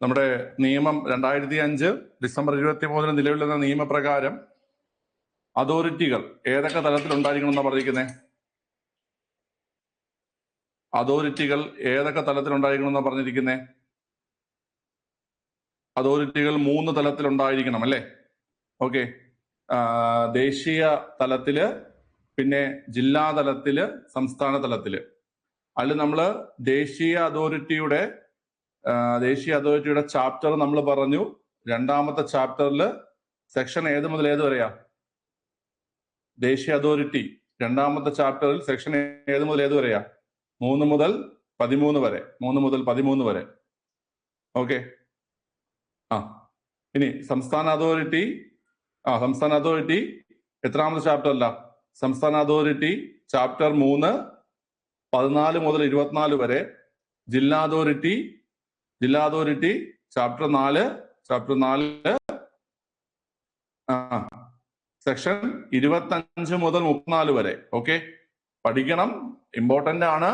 നമ്മുടെ നിയമം 2005 ഡിസംബർ 23 നിലവിൽ വന്ന നിയമപ്രകാരം അതോറിറ്റികൾ ഏതൊക്കെ തലത്തിലുണ്ടായിരിക്കണം എന്നാ പറഞ്ഞിരിക്കുന്നത്? അതോറിറ്റികൾ ഏതൊക്കെ തലത്തിലുണ്ടായിരിക്കണം എന്നാ പറഞ്ഞിരിക്കുന്നത്? അതോറിറ്റികൾ 3 തലത്തിലുണ്ടായിരിക്കണം അല്ലേ? ഓക്കെ. ദേശീയ തലത്തില്, പിന്നെ ജില്ലാ തലത്തില്, സംസ്ഥാന തലത്തില്. അതിൽ നമ്മള് ദേശീയ അതോറിറ്റിയുടെ ചാപ്റ്റർ നമ്മൾ പറഞ്ഞു. രണ്ടാമത്തെ ചാപ്റ്ററിൽ സെക്ഷൻ ഏത് മുതൽ ഏത് വരെയാ? ദേശീയ അതോറിറ്റി രണ്ടാമത്തെ ചാപ്റ്ററിൽ സെക്ഷൻ ഏത് മുതൽ ഏത് വരെയാ? 3 മുതൽ 13 വരെ. 3 മുതൽ 13 വരെ. ഓക്കെ. ഇനി സംസ്ഥാന അതോറിറ്റി എത്രാമത്തെ ചാപ്റ്ററില്ല? സംസ്ഥാന അതോറിറ്റി ചാപ്റ്റർ 3 14 മുതൽ 24 വരെ. ജില്ലാ അതോറിറ്റി ചാപ്റ്റർ 4 സെക്ഷൻ 25 മുതൽ 34 വരെ. ഓക്കെ, പഠിക്കണം, ഇമ്പോർട്ടന്റ് ആണ്.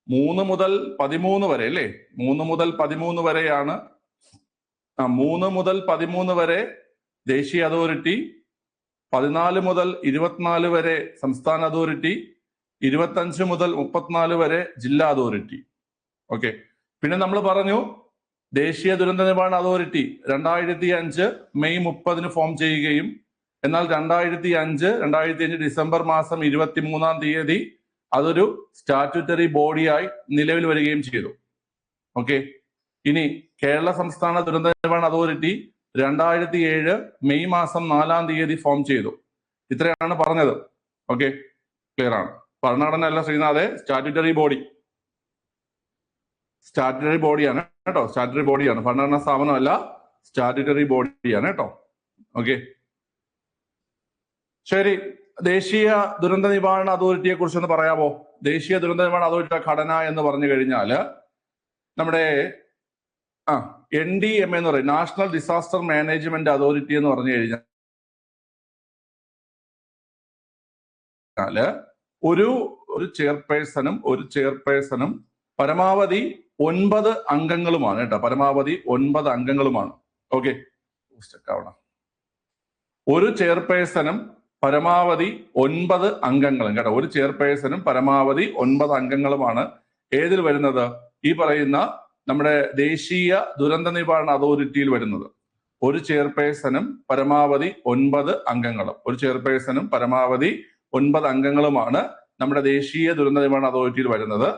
3 മുതൽ 13 വരെ അല്ലേ? 3 മുതൽ 13 വരെയാണ്. 3 മുതൽ 13 വരെ ദേശീയ അതോറിറ്റി, 14 മുതൽ 24 വരെ സംസ്ഥാന അതോറിറ്റി, 25 മുതൽ 34 വരെ ജില്ലാ അതോറിറ്റി. ഓക്കെ. പിന്നെ നമ്മൾ പറഞ്ഞു ദേശീയ ദുരന്ത നിവാരണ അതോറിറ്റി 2005 മെയ് 30 ഫോം ചെയ്യുകയും എന്നാൽ 2005 ഡിസംബർ മാസം 23-ാം തീയതി അതൊരു സ്റ്റാറ്റ്യൂട്ടറി ബോഡിയായി നിലവിൽ വരികയും ചെയ്തു. ഓക്കെ. ഇനി കേരള സംസ്ഥാന ദുരന്ത നിവാരണ അതോറിറ്റി 2007 മെയ് മാസം 4-ാം തീയതി ഫോം ചെയ്തു. ഇത്രയാണ് പറഞ്ഞത്. ഓക്കെ, ക്ലിയർ ആണ്. ഭരണഘടന അല്ല ശ്രീനാഥെ, സ്റ്റാറ്റ്യൂട്ടറി ബോഡിയാണ് കേട്ടോ. സ്റ്റാറ്റ്യൂട്ടറി ബോഡിയാണ്, ഭരണഘടനാ സ്ഥാപനമല്ല, സ്റ്റാറ്റ്യൂട്ടറി ബോഡിയാണ് കേട്ടോ. ഓക്കെ, ശരി. ദേശീയ ദുരന്ത നിവാരണ അതോറിറ്റിയെ കുറിച്ചൊന്ന് പറയാമോ? ദേശീയ ദുരന്ത നിവാരണ അതോറിറ്റിയുടെ ഘടന എന്ന് പറഞ്ഞു കഴിഞ്ഞാൽ നമ്മുടെ NDMA എന്ന് പറയും, നാഷണൽ ഡിസാസ്റ്റർ മാനേജ്മെന്റ് അതോറിറ്റി എന്ന് പറഞ്ഞു കഴിഞ്ഞാൽ ഒരു ചെയർപേഴ്സണും പരമാവധി 9 അംഗങ്ങളുമാണ് കേട്ടോ. പരമാവധി 9 അംഗങ്ങളുമാണ്. ഓക്കെ, ഒരു ചെയർപേഴ്സണും പരമാവധി 9 അംഗങ്ങളും കേട്ടോ. ഒരു ചെയർപേഴ്സണും പരമാവധി 9 അംഗങ്ങളുമാണ് ഏതിൽ വരുന്നത്? ഈ പറയുന്ന നമ്മുടെ ദേശീയ ദുരന്ത നിവാരണ അതോറിറ്റിയിൽ വരുന്നത്. ഒരു ചെയർപേഴ്സണും പരമാവധി 9 അംഗങ്ങളും. ഒരു ചെയർപേഴ്സണും പരമാവധി 9 അംഗങ്ങളുമാണ് നമ്മുടെ ദേശീയ ദുരന്ത നിവാരണ അതോറിറ്റിയിൽ വരുന്നത്.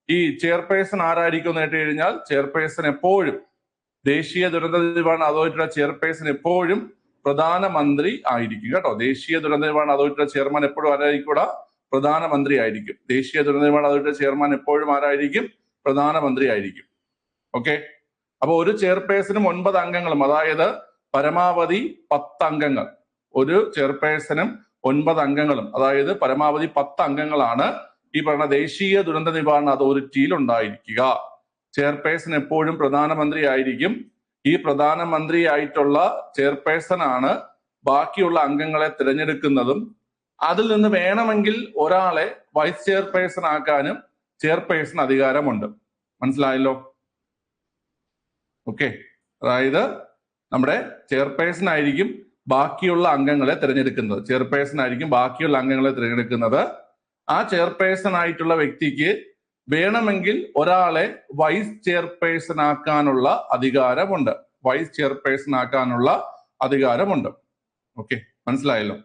ഈ ചെയർപേഴ്സൺ ആരായിരിക്കും എന്ന് കേട്ട് കഴിഞ്ഞാൽ, ചെയർപേഴ്സൺ എപ്പോഴും, ദേശീയ ദുരന്ത നിവാരണ അതോറിറ്റിയുടെ ചെയർപേഴ്സൺ എപ്പോഴും പ്രധാനമന്ത്രി ആയിരിക്കും കേട്ടോ. ദേശീയ ദുരന്ത നിവാരണ അതോറിറ്റിയുടെ ചെയർമാൻ എപ്പോഴും ആരായിരിക്കും? പ്രധാനമന്ത്രി ആയിരിക്കും. ദേശീയ ദുരന്ത നിവാരണ അതോറിറ്റിയുടെ ചെയർമാൻ എപ്പോഴും ആരായിരിക്കും? പ്രധാനമന്ത്രി ആയിരിക്കും. ഓക്കെ. അപ്പൊ ഒരു ചെയർപേഴ്സണും 9 അംഗങ്ങളും, അതായത് പരമാവധി 10 അംഗങ്ങൾ. ഒരു ചെയർപേഴ്സണും 9 അംഗങ്ങളും, അതായത് പരമാവധി 10 അംഗങ്ങളാണ് ഈ പറഞ്ഞ ദേശീയ ദുരന്ത നിവാരണ അതോറിറ്റിയിൽ ഉണ്ടായിരിക്കുക. ചെയർപേഴ്സൺ എപ്പോഴും പ്രധാനമന്ത്രി ആയിരിക്കും. ഈ പ്രധാനമന്ത്രി ആയിട്ടുള്ള ചെയർപേഴ്സൺ ആണ് ബാക്കിയുള്ള അംഗങ്ങളെ തിരഞ്ഞെടുക്കുന്നതും അതിൽ നിന്ന് വേണമെങ്കിൽ ഒരാളെ വൈസ് ചെയർപേഴ്സൺ ആക്കാനും ചെയർപേഴ്സൺ അധികാരമുണ്ട്. മനസ്സിലായല്ലോ? ഓക്കെ, അതായത് നമ്മുടെ ചെയർപേഴ്സൺ ആയിരിക്കും ബാക്കിയുള്ള അംഗങ്ങളെ തിരഞ്ഞെടുക്കുന്നത്. ആ ചെയർപേഴ്സൺ ആയിട്ടുള്ള വ്യക്തിക്ക് വേണമെങ്കിൽ ഒരാളെ വൈസ് ചെയർപേഴ്സൺ ആക്കാനുള്ള അധികാരമുണ്ട്. ഓക്കെ, മനസ്സിലായല്ലോ?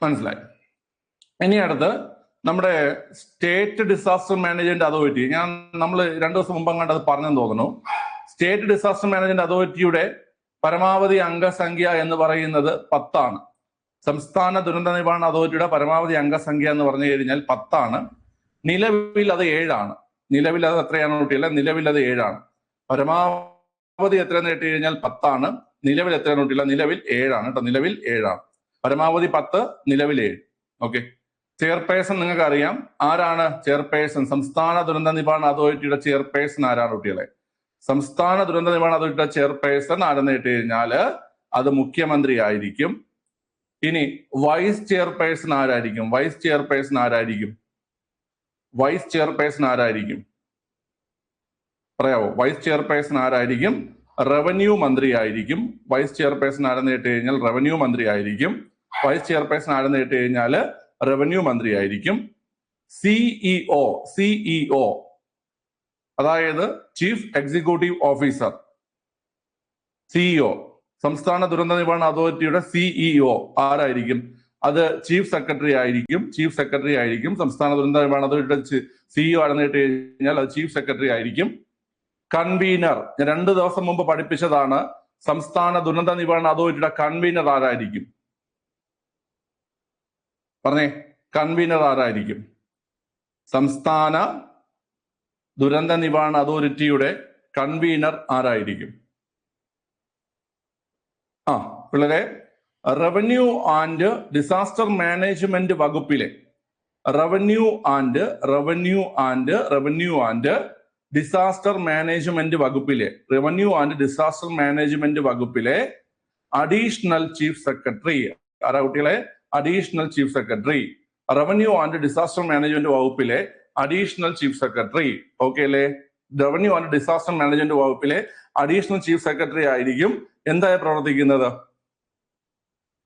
മനസ്സിലായി. ഇനി അടുത്ത് നമ്മുടെ സ്റ്റേറ്റ് ഡിസാസ്റ്റർ മാനേജ്മെന്റ് അതോറിറ്റി. നമ്മൾ 2 ദിവസം മുമ്പ് അങ്ങോട്ട് അത് പറഞ്ഞെന്ന് തോന്നുന്നു. സ്റ്റേറ്റ് ഡിസാസ്റ്റർ മാനേജ്മെന്റ് അതോറിറ്റിയുടെ പരമാവധി അംഗസംഖ്യ എന്ന് പറയുന്നത് 10 ആണ്. സംസ്ഥാന ദുരന്ത നിവാരണ അതോറിറ്റിയുടെ പരമാവധി അംഗസംഖ്യ എന്ന് പറഞ്ഞു കഴിഞ്ഞാൽ 10 ആണ്. നിലവിൽ അത് 7 ആണ്. നിലവിൽ അത് എത്രയാണ് കുട്ടികളെ? നിലവിൽ അത് 7 ആണ്. പരമാവധി എത്രയെന്ന് കേട്ട് കഴിഞ്ഞാൽ 10 ആണ്. നിലവിൽ എത്രയാണ് കുട്ടികളെ? നിലവിൽ 7 ആണ് കേട്ടോ. നിലവിൽ 7 ആണ്. പരമാവധി 10, നിലവിൽ 7. ഓക്കെ. ചെയർപേഴ്സൺ നിങ്ങൾക്ക് അറിയാം. ആരാണ് ചെയർപേഴ്സൺ? സംസ്ഥാന ദുരന്ത നിവാരണ അതോറിറ്റിയുടെ ചെയർപേഴ്സൺ ആരാണ് കുട്ടികളെ? സംസ്ഥാന ദുരന്ത നിവാരണ അതോറിറ്റിയുടെ ചെയർപേഴ്സൺ ആരെന്ന് കേട്ട് കഴിഞ്ഞാൽ അത് മുഖ്യമന്ത്രി ആയിരിക്കും. ഇനി വൈസ് ചെയർപേഴ്സൺ ആരായിരിക്കും? വൈസ് ചെയർപേഴ്സൺ ആരായിരിക്കും? പറയാവോ? വൈസ് ചെയർപേഴ്സൺ ആരായിരിക്കും? റവന്യൂ മന്ത്രി ആയിരിക്കും. വൈസ് ചെയർപേഴ്സൺ ആരെന്ന് കേട്ട് കഴിഞ്ഞാൽ റവന്യൂ മന്ത്രി ആയിരിക്കും. വൈസ് ചെയർപേഴ്സൺ ആരെന്ന് കേട്ട് കഴിഞ്ഞാൽ റവന്യൂ മന്ത്രി ആയിരിക്കും. സിഇഒ അതായത് ചീഫ് എക്സിക്യൂട്ടീവ് ഓഫീസർ, സിഇഒ, സംസ്ഥാന ദുരന്ത നിവാരണ അതോറിറ്റിയുടെ സിഇഒ ആരായിരിക്കും? അത് ചീഫ് സെക്രട്ടറി ആയിരിക്കും. സംസ്ഥാന ദുരന്ത നിവാരണ അതോറിറ്റിയുടെ സിഇഒ ആണെന്ന് കേട്ട് കഴിഞ്ഞാൽ അത് ചീഫ് സെക്രട്ടറി ആയിരിക്കും. കൺവീനർ, ഞാൻ 2 ദിവസം മുമ്പ് പഠിപ്പിച്ചതാണ്. സംസ്ഥാന ദുരന്ത നിവാരണ അതോറിറ്റിയുടെ കൺവീനർ ആരായിരിക്കും? പറഞ്ഞേ, കൺവീനർ ആരായിരിക്കും? സംസ്ഥാന ദുരന്ത നിവാരണ അതോറിറ്റിയുടെ കൺവീനർ ആരായിരിക്കും? പിള്ളേരെ, റവന്യൂ ആൻഡ് ഡിസാസ്റ്റർ മാനേജ്മെന്റ് വകുപ്പിലെ റവന്യൂ ആൻഡ് ഡിസാസ്റ്റർ മാനേജ്മെന്റ് വകുപ്പിലെ അഡീഷണൽ ചീഫ് സെക്രട്ടറി ആരാ കുട്ടികളെ? Additional chief secretary. Revenue and disaster management വകുപ്പിലെ അഡീഷണൽ ചീഫ് സെക്രട്ടറി. ഓക്കെ അല്ലേ? റവന്യൂ ആൻഡ് ഡിസാസ്റ്റർ മാനേജ്മെന്റ് വകുപ്പിലെ അഡീഷണൽ ചീഫ് സെക്രട്ടറി ആയിരിക്കും എന്തായി പ്രവർത്തിക്കുന്നത്?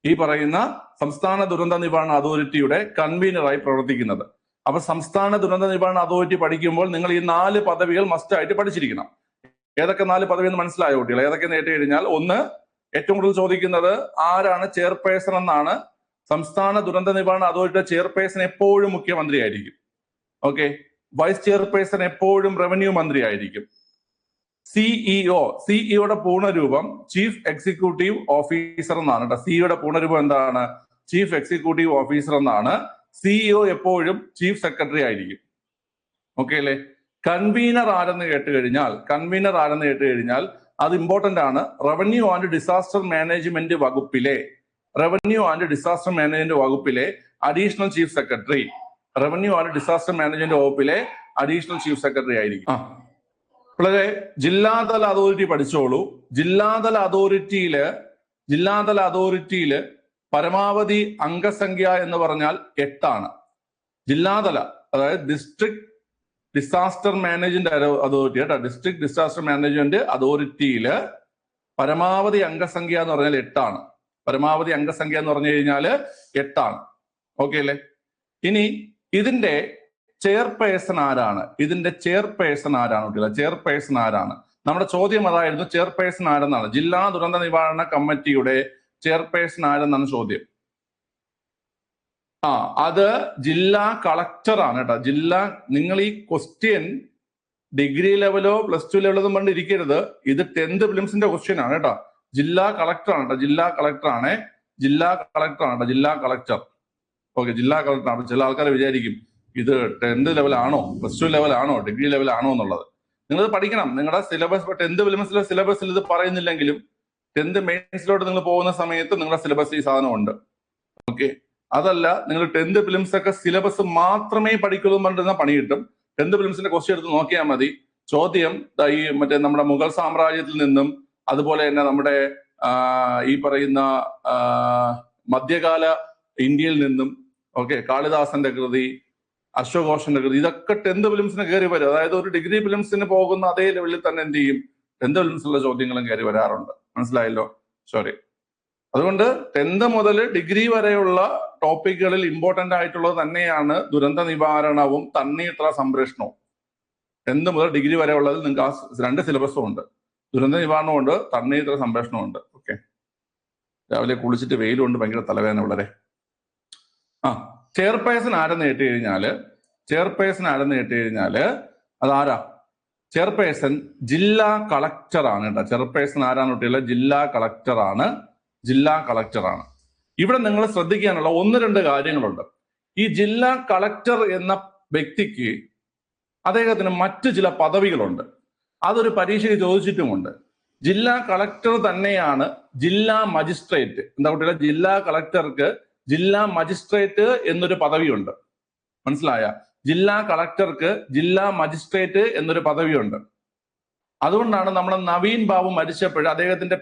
ഈ പറയുന്ന സംസ്ഥാന ദുരന്ത നിവാരണ അതോറിറ്റിയുടെ കൺവീനറായി പ്രവർത്തിക്കുന്നത്. അപ്പൊ സംസ്ഥാന ദുരന്ത നിവാരണ അതോറിറ്റി പഠിക്കുമ്പോൾ നിങ്ങൾ ഈ 4 പദവികൾ മസ്റ്റ് ആയിട്ട് പഠിച്ചിരിക്കണം. ഏതൊക്കെ 4 പദവി എന്ന് മനസ്സിലായോ കുട്ടികൾ? ഏതൊക്കെ നേരിട്ട് കഴിഞ്ഞാൽ, ഒന്ന്, ഏറ്റവും കൂടുതൽ ചോദിക്കുന്നത് ആരാണ് ചെയർപേഴ്സൺ എന്നാണ്. സംസ്ഥാന ദുരന്ത നിവാരണ അതോറിറ്റിയുടെ ചെയർപേഴ്സൺ എപ്പോഴും മുഖ്യമന്ത്രി ആയിരിക്കും. ഓക്കെ. വൈസ് ചെയർപേഴ്സൺ എപ്പോഴും റവന്യൂ മന്ത്രി ആയിരിക്കും. സിഇഒയുടെ പൂർണ്ണരൂപം ചീഫ് എക്സിക്യൂട്ടീവ് ഓഫീസർ എന്നാണ് കേട്ടോ. സിഇഒയുടെ പൂർണ്ണരൂപം എന്താണ്? ചീഫ് എക്സിക്യൂട്ടീവ് ഓഫീസർ എന്നാണ്. സിഇഒ എപ്പോഴും ചീഫ് സെക്രട്ടറി ആയിരിക്കും. ഓക്കെ അല്ലേ? കൺവീനർ ആരെന്ന് കേട്ട് കഴിഞ്ഞാൽ അത് ഇമ്പോർട്ടന്റ് ആണ്. റവന്യൂ ആൻഡ് ഡിസാസ്റ്റർ മാനേജ്മെന്റ് വകുപ്പിലെ additional chief secretary. Additional chief secretary ആയിരിക്കും. വളരെ ജില്ലാതല അതോറിറ്റി പഠിച്ചോളൂ. ജില്ലാതല അതോറിറ്റിയില് പരമാവധി അംഗസംഖ്യ എന്ന് പറഞ്ഞാൽ 8 ആണ്. ജില്ലാതല, അതായത് ഡിസ്ട്രിക്ട് ഡിസാസ്റ്റർ മാനേജ്മെന്റ് അതോറിറ്റി കേട്ടോ. ഡിസ്ട്രിക്ട് ഡിസാസ്റ്റർ മാനേജ്മെന്റ് അതോറിറ്റിയില് പരമാവധി അംഗസംഖ്യ എന്ന് പറഞ്ഞാൽ 8 ആണ്. പരമാവധി അംഗസംഖ്യ എന്ന് പറഞ്ഞു കഴിഞ്ഞാൽ 8 ആണ്. ഓക്കെ അല്ലേ? ഇനി ഇതിന്റെ ചെയർപേഴ്സൺ ആരാണ്? കുട്ടികളെ, ചെയർപേഴ്സൺ ആരാണ്? നമ്മുടെ ചോദ്യം അതായിരുന്നു, ചെയർപേഴ്സൺ ആരെന്നാണ്. ജില്ലാ ദുരന്ത നിവാരണ കമ്മിറ്റിയുടെ ചെയർപേഴ്സൺ ആരെന്നാണ് ചോദ്യം. അത് ജില്ലാ കളക്ടർ ആണ് കേട്ടോ. നിങ്ങൾ ഈ ക്വസ്റ്റ്യൻ ഡിഗ്രി ലെവലോ +2 ലെവലോ ഒന്നും പറഞ്ഞിരിക്കരുത്. ഇത് 10th പ്രിലിംസിന്റെ ക്വസ്റ്റ്യൻ ആണ് കേട്ടോ. ജില്ലാ കളക്ടർ ആണ് കേട്ടോ. ജില്ലാ കളക്ടർ. ഓക്കെ, ജില്ലാ കളക്ടർ. ചില ആൾക്കാർ വിചാരിക്കും ഇത് 10th ലെവലാണോ, +2 ലെവലാണോ, ഡിഗ്രി ലെവലാണോ എന്നുള്ളത്. നിങ്ങളിത് പഠിക്കണം. നിങ്ങളുടെ സിലബസ് 10th പ്രിലിംസിലെ സിലബസിൽ ഇത് പറയുന്നില്ലെങ്കിലും 10th മെയിൻസിലോട്ട് നിങ്ങൾ പോകുന്ന സമയത്ത് നിങ്ങളുടെ സിലബസ് ഈ സാധനം ഉണ്ട്. ഓക്കെ, അതല്ല നിങ്ങൾ 10th പ്രിലിംസ് ഒക്കെ സിലബസ് മാത്രമേ പഠിക്കുള്ളൂ പറഞ്ഞിരുന്ന പണി കിട്ടും. 10th പ്രിലിംസിന്റെ ക്വസ്റ്റ്യൻ എടുത്ത് നോക്കിയാൽ മതി. ചോദ്യം ഈ നമ്മുടെ മുഗൾ സാമ്രാജ്യത്തിൽ നിന്നും അതുപോലെ തന്നെ നമ്മുടെ ഈ പറയുന്ന മധ്യകാല ഇന്ത്യയിൽ നിന്നും, ഓക്കെ, കാളിദാസന്റെ കൃതി, അശ്വഘോഷന്റെ കൃതി, ഇതൊക്കെ 10th പ്രിലിംസിന് കയറി വരും. അതായത് ഒരു ഡിഗ്രി പ്രിലിംസിന് പോകുന്ന അതേ ലെവലിൽ തന്നെ എന്ത് ചെയ്യും, 10th പ്രിലിംസിലുള്ള ചോദ്യങ്ങളും കയറി വരാറുണ്ട്. മനസ്സിലായല്ലോ? സോറി. അതുകൊണ്ട് 10th മുതൽ ഡിഗ്രി വരെയുള്ള ടോപ്പിക്കുകളിൽ ഇമ്പോർട്ടന്റ് ആയിട്ടുള്ളത് തന്നെയാണ് ദുരന്ത നിവാരണവും തണ്ണീർത്തട സംരക്ഷണവും. 10th മുതൽ ഡിഗ്രി വരെ ഉള്ളതിൽ നിങ്ങൾക്ക് ആ 2 സിലബസും ഉണ്ട്. ദുരന്ത നിവാരണവും ഉണ്ട്, തണ്ണീർത്തട സംരക്ഷണവും ഉണ്ട്. ഓക്കെ, രാവിലെ കുളിച്ചിട്ട് വെയിലുണ്ട്, ഭയങ്കര തലവേദന വളരെ. ചെയർപേഴ്സൺ ആരെന്ന് കേട്ട് കഴിഞ്ഞാല് അതാരാ? ചെയർപേഴ്സൺ ജില്ലാ കളക്ടർ ആണ് കേട്ടോ. ചെയർപേഴ്സൺ ആരാണ് കുട്ടികളെ? ജില്ലാ കളക്ടർ ആണ്. ഇവിടെ നിങ്ങൾ ശ്രദ്ധിക്കാനുള്ള 1-2 കാര്യങ്ങളുണ്ട്. ഈ ജില്ലാ കളക്ടർ എന്ന വ്യക്തിക്ക് അദ്ദേഹത്തിന് മറ്റു ചില പദവികളുണ്ട്. അതൊരു പരീക്ഷയ്ക്ക് ചോദിച്ചിട്ടുമുണ്ട്. ജില്ലാ കളക്ടർ തന്നെയാണ് ജില്ലാ മജിസ്ട്രേറ്റ്. എന്താ കുട്ടികളെ? ജില്ലാ കളക്ടർക്ക് ജില്ലാ മജിസ്ട്രേറ്റ് എന്നൊരു പദവിയുണ്ട്. മനസ്സിലായ? ജില്ലാ കളക്ടർക്ക് ജില്ലാ മജിസ്ട്രേറ്റ് എന്നൊരു പദവിയുണ്ട്. അതുകൊണ്ടാണ് നമ്മുടെ നവീൻ ബാബു മരിച്ചപ്പോൾ അദ്ദേഹത്തിന്റെ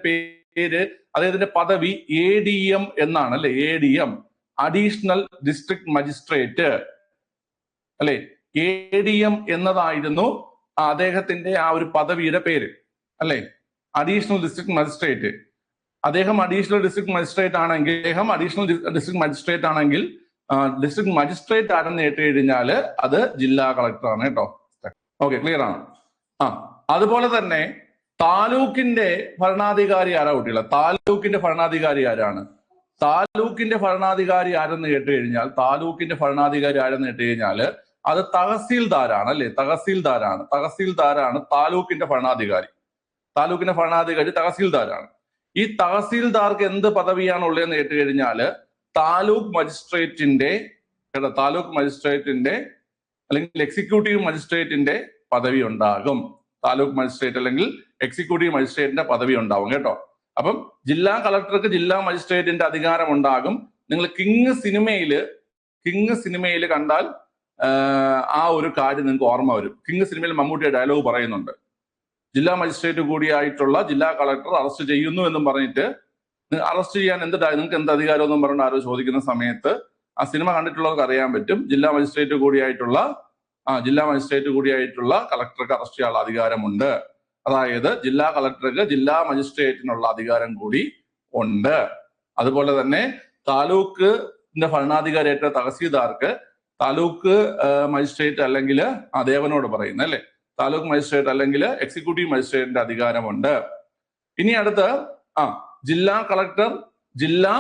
പദവി ADM എന്നാണ് അല്ലെ? ADM, അഡീഷണൽ ഡിസ്ട്രിക്ട് മജിസ്ട്രേറ്റ് അല്ലെ? ADM എന്നതായിരുന്നു അദ്ദേഹത്തിന്റെ ആ ഒരു പദവിയുടെ പേര് അല്ലെ? Additional district magistrate. അദ്ദേഹം അഡീഷണൽ ഡിസ്ട്രിക്ട് മജിസ്ട്രേറ്റ് ആണെങ്കിൽ ഡിസ്ട്രിക്ട് മജിസ്ട്രേറ്റ് ആരെന്ന് കേട്ട് കഴിഞ്ഞാൽ അത് ജില്ലാ കളക്ടറാണ് കേട്ടോ. ഓക്കെ, ക്ലിയർ ആണ്. അതുപോലെ തന്നെ താലൂക്കിന്റെ ഭരണാധികാരി ആരാ കുട്ടികളെ? താലൂക്കിന്റെ ഭരണാധികാരി ആരാണ്? താലൂക്കിന്റെ ഭരണാധികാരി ആരെന്ന് കേട്ട് കഴിഞ്ഞാൽ അത് തഹസീൽദാരാണ് അല്ലെ? തഹസീൽദാരാണ് താലൂക്കിന്റെ ഭരണാധികാരി. തഹസീൽദാരാണ്. ഈ തഹസീൽദാർക്ക് എന്ത് പദവിയാണ് ഉള്ളതെന്ന് കേട്ട് കഴിഞ്ഞാല് താലൂക്ക് മജിസ്ട്രേറ്റിന്റെ അല്ലെങ്കിൽ എക്സിക്യൂട്ടീവ് മജിസ്ട്രേറ്റിന്റെ പദവി ഉണ്ടാകും. താലൂക്ക് മജിസ്ട്രേറ്റ് അല്ലെങ്കിൽ എക്സിക്യൂട്ടീവ് മജിസ്ട്രേറ്റിന്റെ പദവി ഉണ്ടാവും കേട്ടോ. അപ്പം ജില്ലാ കളക്ടർക്ക് ജില്ലാ മജിസ്ട്രേറ്റിന്റെ അധികാരം ഉണ്ടാകും. നിങ്ങൾ കിങ് സിനിമയിൽ കണ്ടാൽ ആ ഒരു കാര്യം നിങ്ങൾക്ക് ഓർമ്മ വരും. കിങ് സിനിമയിൽ മമ്മൂട്ടിയുടെ ഡയലോഗ് പറയുന്നുണ്ട്, ജില്ലാ മജിസ്ട്രേറ്റ് കൂടിയായിട്ടുള്ള ജില്ലാ കളക്ടർ അറസ്റ്റ് ചെയ്യുന്നു എന്നും പറഞ്ഞിട്ട്, അറസ്റ്റ് ചെയ്യാൻ നിങ്ങൾക്ക് എന്ത് അധികാരം എന്നും പറഞ്ഞിട്ട് ആരോ ചോദിക്കുന്ന സമയത്ത് ആ സിനിമ കണ്ടിട്ടുള്ളവർക്ക് അറിയാൻ പറ്റും, ജില്ലാ മജിസ്ട്രേറ്റ് കൂടിയായിട്ടുള്ള കളക്ടർക്ക് അറസ്റ്റ് ചെയ്യാനുള്ള അധികാരമുണ്ട്. അതായത് ജില്ലാ കളക്ടർക്ക് ജില്ലാ മജിസ്ട്രേറ്റിനുള്ള അധികാരം കൂടി ഉണ്ട്. അതുപോലെ തന്നെ താലൂക്കിന്റെ ഭരണാധികാരിയായിട്ട് തഹസീൽദാർക്ക് താലൂക്ക് മജിസ്ട്രേറ്റ് അല്ലെങ്കിൽ ദേവനോട് പറയുന്നത് അല്ലെ, താലൂക്ക് മജിസ്ട്രേറ്റ് അല്ലെങ്കിൽ എക്സിക്യൂട്ടീവ് മജിസ്ട്രേറ്റിന്റെ അധികാരമുണ്ട്. ഇനി അടുത്ത് ജില്ലാ കളക്ടർ, ജില്ലാ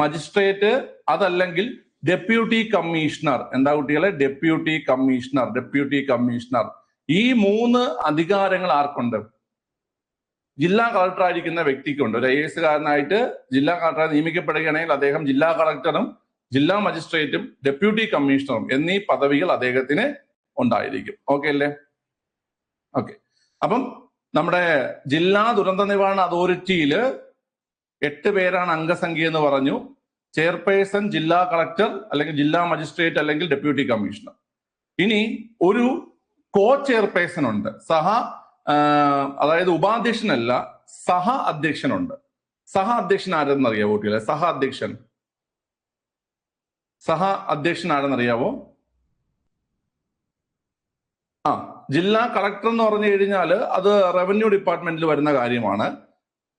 മജിസ്ട്രേറ്റ്, അതല്ലെങ്കിൽ ഡെപ്യൂട്ടി കമ്മീഷണർ. എന്താ കുട്ടികളെ? Deputy commissioner. ഈ 3 അധികാരങ്ങൾ ആർക്കുണ്ട്? ജില്ലാ കളക്ടർ ആയിരിക്കുന്ന വ്യക്തിക്കുണ്ട്. ഒരു IAS കാരനായിട്ട് ജില്ലാ കളക്ടറായി നിയമിക്കപ്പെടുകയാണെങ്കിൽ അദ്ദേഹം ജില്ലാ കളക്ടറും ജില്ലാ മജിസ്ട്രേറ്റും ഡെപ്യൂട്ടി കമ്മീഷണറും എന്നീ പദവികൾ അദ്ദേഹത്തിന് ഉണ്ടായിരിക്കും. ഓക്കെ അല്ലേ? ഓക്കെ. അപ്പം നമ്മുടെ ജില്ലാ ദുരന്ത നിവാരണ അതോറിറ്റിയിൽ 8 പേരാണ് അംഗസംഖ്യ എന്ന് പറഞ്ഞു. ചെയർപേഴ്സൺ ജില്ലാ കളക്ടർ അല്ലെങ്കിൽ ജില്ലാ മജിസ്ട്രേറ്റ് അല്ലെങ്കിൽ ഡെപ്യൂട്ടി കമ്മീഷണർ. ഇനി ഒരു കോ ചെയർപേഴ്സൺ ഉണ്ട്. അതായത് ഉപാധ്യക്ഷനല്ല, സഹ അധ്യക്ഷനുണ്ട്. സഹ അധ്യക്ഷൻ ആരെന്നറിയാവോ കുട്ടികളെ? സഹ അധ്യക്ഷൻ ആരെന്നറിയാവോ? ജില്ലാ കളക്ടർ എന്ന് പറഞ്ഞു കഴിഞ്ഞാൽ അത് റവന്യൂ ഡിപ്പാർട്ട്മെന്റിൽ വരുന്ന കാര്യമാണ്.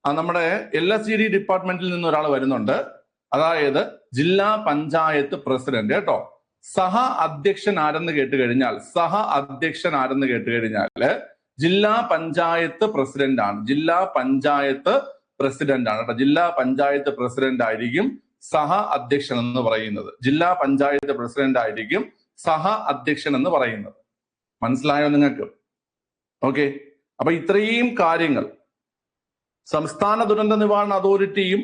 നമ്മുടെ LSED ഡിപ്പാർട്ട്മെന്റിൽ നിന്ന് ഒരാൾ വരുന്നുണ്ട്. അതായത് ജില്ലാ പഞ്ചായത്ത് പ്രസിഡന്റ് കേട്ടോ. സഹ അധ്യക്ഷൻ ആരെന്ന് കേട്ട് കഴിഞ്ഞാൽ ജില്ലാ പഞ്ചായത്ത് പ്രസിഡന്റ് ആണ്. ജില്ലാ പഞ്ചായത്ത് പ്രസിഡന്റ് ആയിരിക്കും സഹ അധ്യക്ഷൻ എന്ന് പറയുന്നത്. ജില്ലാ പഞ്ചായത്ത് പ്രസിഡന്റ് ആയിരിക്കും സഹ അധ്യക്ഷൻ എന്ന് പറയുന്നത്. മനസ്സിലായോ നിങ്ങൾക്ക്? ഓക്കെ. അപ്പൊ ഇത്രയും കാര്യങ്ങൾ സംസ്ഥാന ദുരന്ത നിവാരണ അതോറിറ്റിയും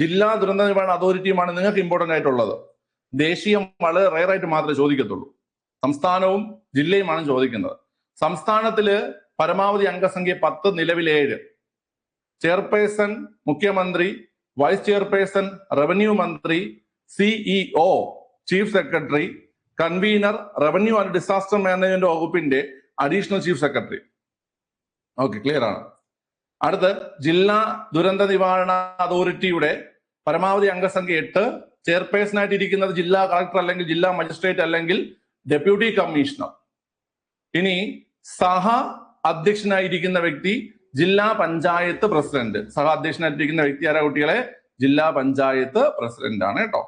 ജില്ലാ ദുരന്ത നിവാരണ അതോറിറ്റിയുമാണ് നിങ്ങൾക്ക് ഇമ്പോർട്ടന്റ് ആയിട്ടുള്ളത്. ദേശീയം വളരെ റയറായിട്ട് മാത്രമേ ചോദിക്കത്തുള്ളൂ. സംസ്ഥാനവും ജില്ലയുമാണ് ചോദിക്കുന്നത്. സംസ്ഥാനത്തില് പരമാവധി അംഗസംഖ്യ 10, നിലവിൽ 7. ചെയർപേഴ്സൺ മുഖ്യമന്ത്രി, വൈസ് ചെയർപേഴ്സൺ റവന്യൂ മന്ത്രി, CEO chief secretary, convener revenue and disaster management വകുപ്പിന്റെ additional chief secretary. Okay, clear ആണ്. അടുത്ത് ജില്ലാ ദുരന്ത നിവാരണ അതോറിറ്റിയുടെ പരമാവധി അംഗസംഖ്യ 8. ചെയർപേഴ്സൺ ആയിട്ട് ഇരിക്കുന്നത് ജില്ലാ കളക്ടർ അല്ലെങ്കിൽ ജില്ലാ മജിസ്ട്രേറ്റ് അല്ലെങ്കിൽ ഡെപ്യൂട്ടി കമ്മീഷണർ. ഇനി സഹ അധ്യക്ഷനായിരിക്കുന്ന വ്യക്തി ജില്ലാ പഞ്ചായത്ത് പ്രസിഡന്റ്. സഹ അധ്യക്ഷനായിട്ടിരിക്കുന്ന വ്യക്തി ആരാ കുട്ടികളെ? ജില്ലാ പഞ്ചായത്ത് പ്രസിഡന്റ് ആണ് കേട്ടോ.